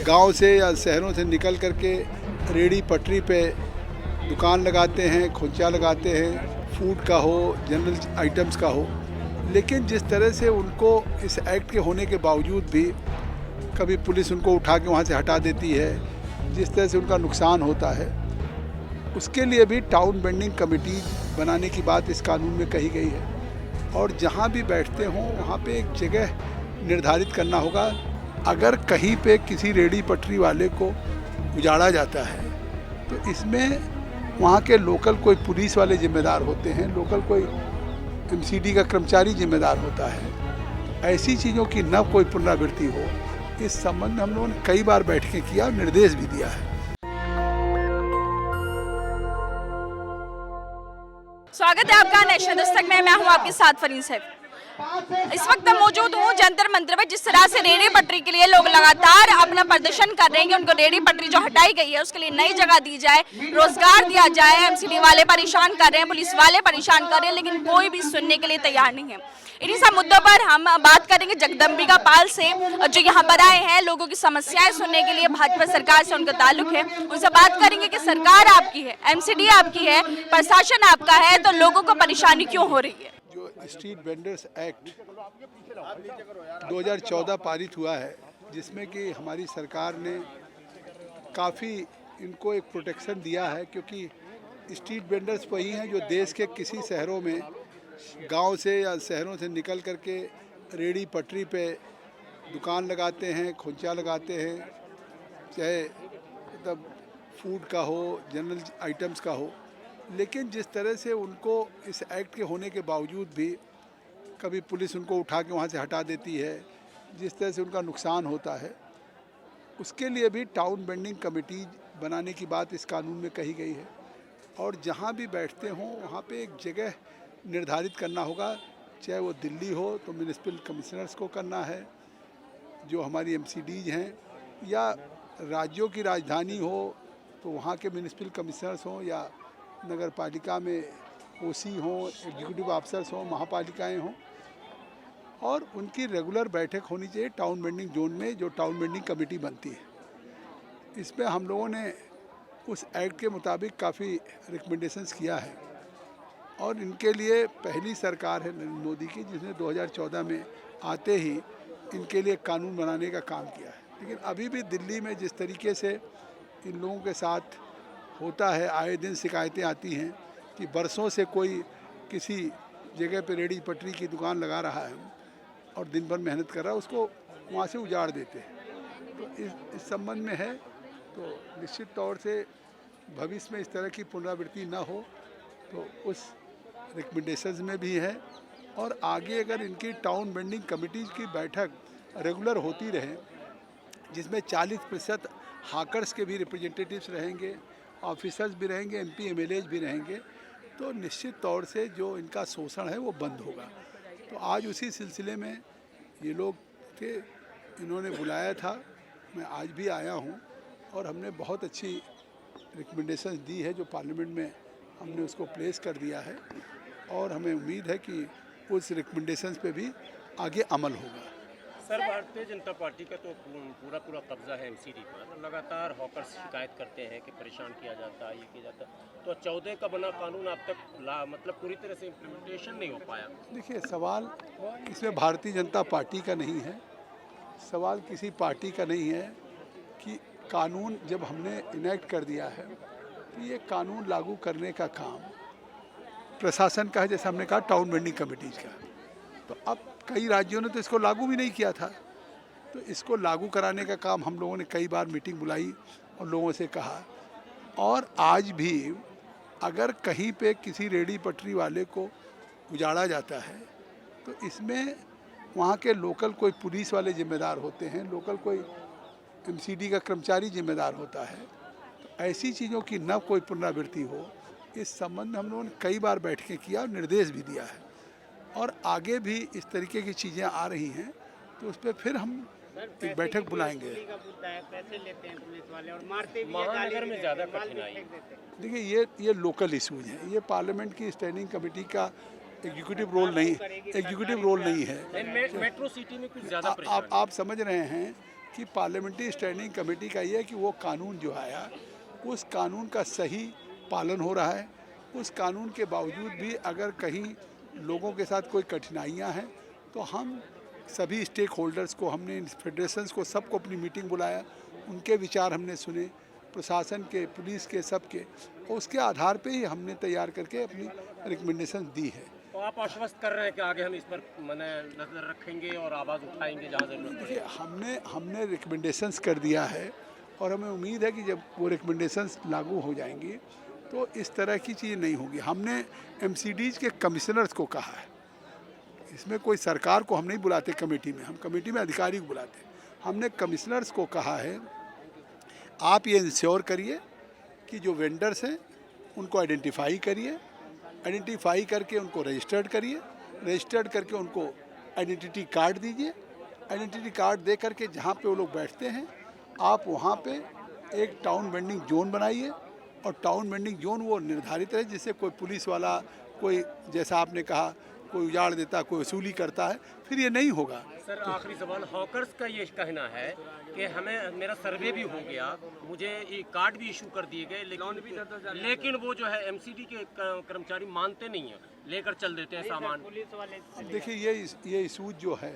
गांव से या शहरों से निकल करके रेहड़ी पटरी पे दुकान लगाते हैं, खोंचा लगाते हैं, फूड का हो, जनरल आइटम्स का हो। लेकिन जिस तरह से उनको इस एक्ट के होने के बावजूद भी कभी पुलिस उनको उठा के वहाँ से हटा देती है, जिस तरह से उनका नुकसान होता है, उसके लिए भी टाउन बेंडिंग कमेटी बनाने की बात इस कानून में कही गई है। और जहाँ भी बैठते हों वहाँ पे एक जगह निर्धारित करना होगा। अगर कहीं पे किसी रेहड़ी पटरी वाले को उजाड़ा जाता है तो इसमें वहाँ के लोकल कोई पुलिस वाले जिम्मेदार होते हैं, लोकल कोई एमसीडी का कर्मचारी जिम्मेदार होता है। ऐसी चीज़ों की न कोई पुनरावृत्ति हो, इस संबंध में हम लोगों ने कई बार बैठकें किया और निर्देश भी दिया है। स्वागत है आपका नेशनल दस्तक में। मैं हूं आपके साथ फरीन सैफ। इस वक्त मैं मौजूद हूं जंतर मंतर में। जिस तरह से रेहड़ी पटरी के लिए लोग लगातार अपना प्रदर्शन कर रहे हैं कि उनको रेहड़ी पटरी जो हटाई गई है उसके लिए नई जगह दी जाए, रोजगार दिया जाए। एमसीडी वाले परेशान कर रहे हैं, पुलिस वाले परेशान कर रहे हैं, लेकिन कोई भी सुनने के लिए तैयार नहीं है। इन्हीं सब मुद्दों पर हम बात करेंगे जगदम्बिका पाल से, जो यहाँ पर आए हैं लोगों की समस्याएं सुनने के लिए। भाजपा सरकार से उनका ताल्लुक है, उनसे बात करेंगे कि सरकार आपकी है, एमसीडी आपकी है, प्रशासन आपका है, तो लोगों को परेशानी क्यों हो रही है। जो स्ट्रीट वेंडर्स एक्ट 2014 पारित हुआ है, जिसमें कि हमारी सरकार ने काफ़ी इनको एक प्रोटेक्शन दिया है, क्योंकि स्ट्रीट वेंडर्स वही हैं जो देश के किसी शहरों में गांव से या शहरों से निकल करके रेहड़ी पटरी पे दुकान लगाते हैं, खोंचा लगाते हैं, चाहे मतलब फूड का हो, जनरल आइटम्स का हो। लेकिन जिस तरह से उनको इस एक्ट के होने के बावजूद भी कभी पुलिस उनको उठा के वहाँ से हटा देती है, जिस तरह से उनका नुकसान होता है, उसके लिए भी टाउन बेंडिंग कमेटी बनाने की बात इस कानून में कही गई है। और जहाँ भी बैठते हों वहाँ पे एक जगह निर्धारित करना होगा। चाहे वो दिल्ली हो तो म्यूनिसिपल कमिश्नर्स को करना है, जो हमारी एमसीडीज हैं, या राज्यों की राजधानी हो तो वहाँ के म्यूनिसिपल कमिश्नर्स हों, या नगर पालिका में ओसी हों, एग्जीक्यूटिव ऑफिसर्स हों, महापालिकाएं हों, और उनकी रेगुलर बैठक होनी चाहिए टाउन बेंडिंग जोन में, जो टाउन बेंडिंग कमेटी बनती है। इसमें हम लोगों ने उस एक्ट के मुताबिक काफ़ी रिकमेंडेशंस किया है, और इनके लिए पहली सरकार है नरेंद्र मोदी की, जिसने 2014 में आते ही इनके लिए कानून बनाने का काम किया है। लेकिन अभी भी दिल्ली में जिस तरीके से इन लोगों के साथ होता है, आए दिन शिकायतें आती हैं कि बरसों से कोई किसी जगह पे रेहड़ी पटरी की दुकान लगा रहा है और दिन भर मेहनत कर रहा है, उसको वहाँ से उजाड़ देते हैं। तो इस संबंध में है, तो निश्चित तौर से भविष्य में इस तरह की पुनरावृत्ति ना हो, तो उस रिकमेंडेशंस में भी है। और आगे अगर इनकी टाउन बेंडिंग कमेटीज़ की बैठक रेगुलर होती रहे, जिसमें 40% हाकर्स के भी रिप्रेजेंटेटिव्स रहेंगे, ऑफिसर्स भी रहेंगे, एमपी एमएलएज भी रहेंगे, तो निश्चित तौर से जो इनका शोषण है वो बंद होगा। तो आज उसी सिलसिले में ये लोग थे, इन्होंने बुलाया था, मैं आज भी आया हूँ, और हमने बहुत अच्छी रिकमेंडेशंस दी है, जो पार्लियामेंट में हमने उसको प्लेस कर दिया है, और हमें उम्मीद है कि उस रिकमेंडेशंस पे भी आगे अमल होगा। सर, भारतीय जनता पार्टी का तो पूरा कब्जा है एमसीडी पर। लगातार हॉकर्स शिकायत करते हैं कि परेशान किया जाता है, ये किया जाता है। तो 14 का बना कानून अब तक मतलब पूरी तरह से इम्प्लीमेंटेशन नहीं हो पाया। देखिए, सवाल इसमें भारतीय जनता पार्टी का नहीं है, सवाल किसी पार्टी का नहीं है कि कानून जब हमने इनेक्ट कर दिया है तो ये कानून लागू करने का काम प्रशासन का है, जैसे हमने कहा टाउन बेंडिंग कमेटीज का। तो अब कई राज्यों ने तो इसको लागू भी नहीं किया था, तो इसको लागू कराने का काम हम लोगों ने कई बार मीटिंग बुलाई और लोगों से कहा। और आज भी अगर कहीं पे किसी रेहड़ी पटरी वाले को उजाड़ा जाता है तो इसमें वहाँ के लोकल कोई पुलिस वाले जिम्मेदार होते हैं, लोकल कोई एमसीडी का कर्मचारी जिम्मेदार होता है। तो ऐसी चीज़ों की न कोई पुनरावृत्ति हो, इस संबंध में हम लोगों ने कई बार बैठकें किया और निर्देश भी दिया है। और आगे भी इस तरीके की चीज़ें आ रही हैं तो उस पर फिर हम एक बैठक बुलाएंगे। पैसे लेते हैं पुलिस वाले और मारते भी महानगर में ज़्यादा कठिनाई। देखिए, ये लोकल इशूज हैं, ये पार्लियामेंट की स्टैंडिंग कमेटी का एग्जीक्यूटिव रोल नहीं है। मेट्रो सिटी में कुछ ज़्यादा आप समझ रहे हैं कि पार्लियामेंट्री स्टैंडिंग कमेटी का ये है कि वो कानून जो आया उस कानून का सही पालन हो रहा है। उस कानून के बावजूद भी अगर कहीं लोगों के साथ कोई कठिनाइयाँ हैं तो हम सभी स्टेक होल्डर्स को, हमने फेडरेशंस को, सबको अपनी मीटिंग बुलाया, उनके विचार हमने सुने, प्रशासन के, पुलिस के, सबके, और उसके आधार पे ही हमने तैयार करके अपनी रिकमेंडेशन दी है। तो आप आश्वस्त कर रहे हैं कि आगे हम इस पर मने नजर रखेंगे और आवाज़ उठाएंगे जहाँ जरूरत देखिए, पड़े। हमने रिकमेंडेशंस कर दिया है और हमें उम्मीद है कि जब वो रिकमेंडेशंस लागू हो जाएंगी तो इस तरह की चीज़ नहीं होगी। हमने MCDs के कमिश्नर्स को कहा है, इसमें कोई सरकार को हम नहीं बुलाते कमेटी में, हम कमेटी में अधिकारी को बुलाते हैं। हमने कमिश्नर्स को कहा है आप ये इंश्योर करिए कि जो वेंडर्स हैं उनको आइडेंटिफाई करिए, आइडेंटिफाई करके उनको रजिस्टर्ड करिए, रजिस्टर्ड करके उनको आइडेंटिटी कार्ड दीजिए, आइडेंटिटी कार्ड दे करके जहाँ पे वो लोग बैठते हैं आप वहाँ पे एक टाउन वेंडिंग जोन बनाइए, और टाउन वेंडिंग जोन वो निर्धारित है जिससे कोई पुलिस वाला, कोई जैसा आपने कहा कोई उजाड़ देता, कोई वसूली करता है, फिर ये नहीं होगा। सर आखिरी सवाल, हॉकर्स का ये कहना है कि हमें, मेरा सर्वे भी हो गया, मुझे ये कार्ड भी इशू कर दिए गए, लेकिन वो जो है MCD के कर्मचारी मानते नहीं हैं, लेकर चल देते हैं सामान। पुलिस वाले अब देखिए ये इशू जो है,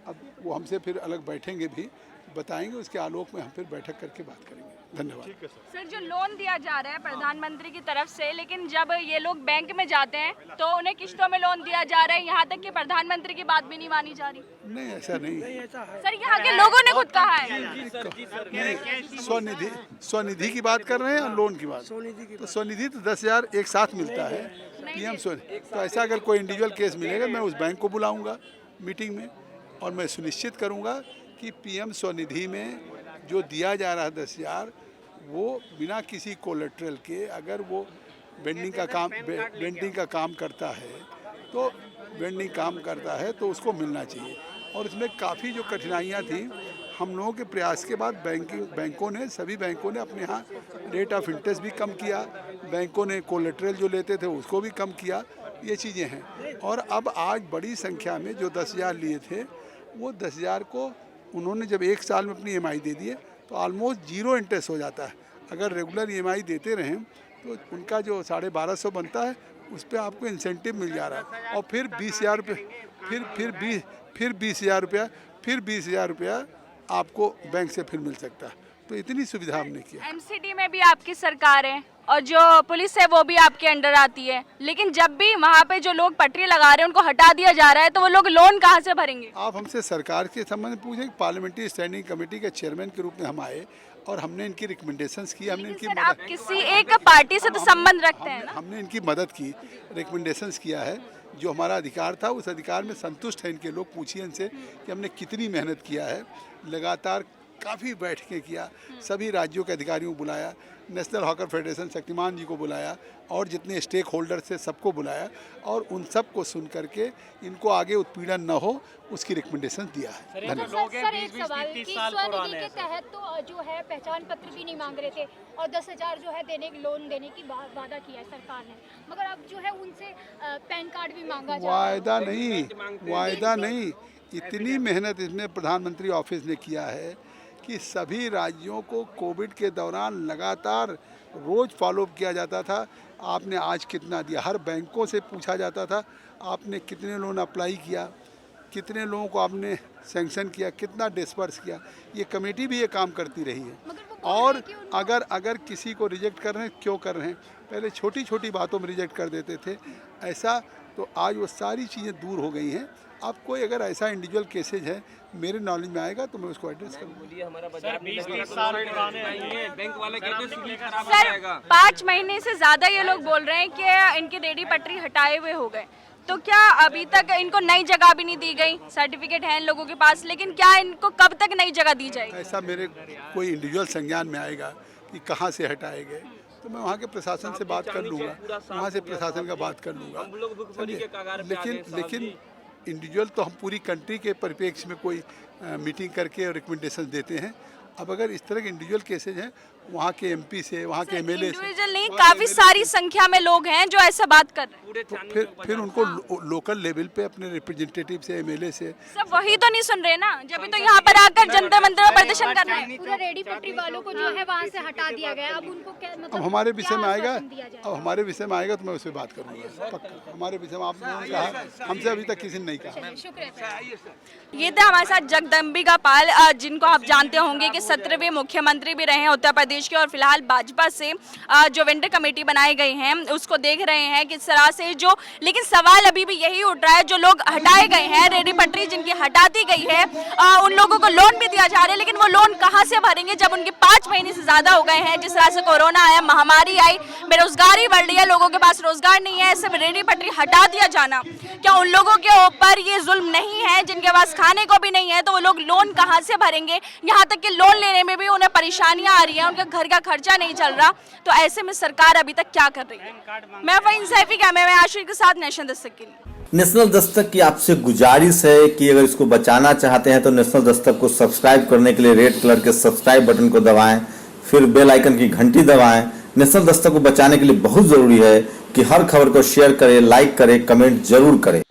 अब वो हमसे फिर अलग बैठेंगे भी, बताएंगे, उसके आलोक में हम फिर बैठक करके बात करेंगे। धन्यवाद। सर जो लोन दिया जा रहा है प्रधानमंत्री की तरफ से, लेकिन जब ये लोग बैंक में जाते हैं तो उन्हें किस्तों में लोन दिया जा रहा है, यहाँ तक कि प्रधानमंत्री की बात भी नहीं मानी जा रही। नहीं, ऐसा नहीं। सर यहाँ के लोगों ने खुद कहा है। स्वनिधि की बात कर रहे हैं और लोन की बात, तो स्वनिधि तो 10,000 एक साथ मिलता है। PM स्वनिधि तो ऐसा अगर कोई इंडिविजुअल केस मिलेगा मैं उस बैंक को बुलाऊंगा मीटिंग में, और मैं सुनिश्चित करूंगा कि PM स्वनिधि में जो दिया जा रहा है 10,000 वो बिना किसी कोलेट्रल के, अगर वो वेंडिंग का काम करता है तो उसको मिलना चाहिए। और इसमें काफ़ी जो कठिनाइयाँ थी, हम लोगों के प्रयास के बाद सभी बैंकों ने अपने यहाँ रेट ऑफ इंटरेस्ट भी कम किया, बैंकों ने कोलेट्रल जो लेते थे उसको भी कम किया, ये चीज़ें हैं। और अब आज बड़ी संख्या में जो 10,000 लिए थे वो 10,000 को उन्होंने जब एक साल में अपनी EMI दे दिए तो ऑलमोस्ट 0 इंटरेस्ट हो जाता है। अगर रेगुलर EMI देते रहें तो उनका जो 1250 बनता है उस पर आपको इंसेंटिव मिल जा रहा है, और फिर 20,000 रुपये, फिर 20,000 रुपया आपको बैंक से फिर मिल सकता है। तो इतनी सुविधा हमने किया। MCD में भी आपकी सरकार है और जो पुलिस है वो भी आपके अंडर आती है, लेकिन जब भी वहाँ पे जो लोग पटरी लगा रहे हैं उनको हटा दिया जा रहा है तो वो लोग लोन कहाँ से भरेंगे? आप हमसे सरकार के संबंध में पूछें। पार्लियामेंट्री स्टैंडिंग कमेटी के चेयरमैन के रूप में हम आए और हमने इनकी रिकमेंडेशंस की, हमने इनकी आप किसी एक पार्टी से तो संबंध रखते हैं ना? हमने इनकी मदद की, रिकमेंडेशंस किया है, जो हमारा अधिकार था उस अधिकार में संतुष्ट है इनके लोग। पूछिए इनसे कि हमने कितनी मेहनत किया है, लगातार काफ़ी बैठकें किया, सभी राज्यों के अधिकारियों को बुलाया, नेशनल हॉकर फेडरेशन शक्तिमान जी को बुलाया और जितने स्टेक होल्डर्स थे सबको बुलाया, और उन सब को सुन करके इनको आगे उत्पीड़न न हो उसकी रिकमेंडेशन दिया है। धन्यवाद। सर एक सवाल कि स्वनिधि के तहत तो जो है पहचान पत्र भी नहीं मांग रहे थे और 10,000 जो है लोन देने की वादा किया है सरकार ने, मगर अब जो है उनसे पैन कार्ड भी मांगा जा रहा है। वायदा नहीं, इतनी मेहनत इसमें प्रधानमंत्री ऑफिस ने किया है कि सभी राज्यों को कोविड के दौरान लगातार रोज़ फॉलोअप किया जाता था। आपने आज कितना दिया, हर बैंकों से पूछा जाता था आपने कितने लोन अप्लाई किया, कितने लोगों को आपने सैंक्शन किया, कितना डिस्पर्स किया। ये कमेटी भी ये काम करती रही है। और अगर किसी को रिजेक्ट कर रहे हैं, क्यों कर रहे हैं, पहले छोटी छोटी बातों में रिजेक्ट कर देते थे, ऐसा तो आज वो सारी चीज़ें दूर हो गई हैं। अब कोई अगर ऐसा इंडिविजुअल केसेज है मेरे नॉलेज में आएगा तो मैं उसको एड्रेस करूँगा। सर 20-30 साल पुराने बैंक वाले कहते हैं सर 5 महीने से ज़्यादा ये लोग बोल रहे हैं कि इनकी रेडी पटरी हटाए हुए हो गए, तो क्या अभी तक इनको नई जगह भी नहीं दी गई? सर्टिफिकेट है इन लोगों के पास, लेकिन क्या इनको कब तक नई जगह दी जाएगी? ऐसा मेरे कोई इंडिविजुअल संज्ञान में आएगा कि कहाँ से हटाए गए तो मैं वहाँ के प्रशासन से बात कर लूँगा, वहाँ से प्रशासन का बात कर लूँगा। लेकिन इंडिविजुअल तो हम पूरी कंट्री के परिप्रेक्ष्य में कोई मीटिंग करके और रिकमेंडेशन देते हैं। अब अगर इस तरह के इंडिविजुअल केसेज हैं वहाँ के एमपी से, वहाँ के एमएलए से। इंडिविजुअल नहीं, काफी सारी संख्या में लोग हैं जो ऐसा बात कर रहे हैं। तो फिर उनको लोकल लेवल पे अपने रिप्रेजेंटेटिव से, एमएलए से। सब वही तो नहीं सुन रहे ना, जब भी तो यहाँ पर आकर जंतर मंतर में प्रदर्शन कर रहे हैं। पूरा रेडी पटरी वालों को जो है वहाँ से हटा दिया गया, अब उनको क्या मतलब अब हमारे विषय में क्या आएगा, आश्वासन दिया जाए? अब हमारे विषय में आएगा तो मैं उस पर बात करूँगा पक्का। हमारे विषय में आपने कहा, हमसे अभी तक किसी ने नहीं कहा। शुक्रिया। ये थे हमारे साथ जगदम्बिका पाल, जिनको आप जानते होंगे कि 17वें मुख्यमंत्री भी रहे हैं उत्तर प्रदेश के, और फिलहाल भाजपा से जो वेंडर कमेटी बनाई गई है उसको देख रहे हैं किस तरह से जो, लेकिन सवाल अभी भी यही उठ रहा है, जो लोग हटाए गए हैं, रेडी पटरी जिनकी हटा दी गई है, उन लोगों को लोन भी दिया जा रहा है, लेकिन वो लोन कहाँ से भरेंगे जब उनके 5 महीने से ज्यादा हो गए हैं। जिस तरह से कोरोना आया, महामारी आई, बेरोजगारी बढ़ रही है, लोगों के पास रोजगार नहीं है, ऐसे रेडी पटरी हटा दिया जाना क्या उन लोगों के ऊपर ये जुल्म नहीं है? जिनके पास खाने को भी नहीं है तो वो लोग लोन कहाँ से भरेंगे? यहाँ तक कि लोन लेने में भी उन्हें परेशानियां आ रही हैं, उनके घर का खर्चा नहीं चल रहा। तो ऐसे में सरकार अभी तक क्या कर रही है? मैं वहीं सैफी कैमरे में आशिर के साथ नेशनल दस्तक के लिए। नेशनल दस्तक की आपसे गुजारिश है कि अगर इसको बचाना चाहते हैं तो नेशनल दस्तक को सब्सक्राइब करने के लिए रेड कलर के सब्सक्राइब बटन को दबाएं, फिर बेल आइकन की घंटी दबाएं। नेशनल दस्तक को बचाने के लिए बहुत जरूरी है कि हर खबर को शेयर करें, लाइक करें, कमेंट जरूर करें।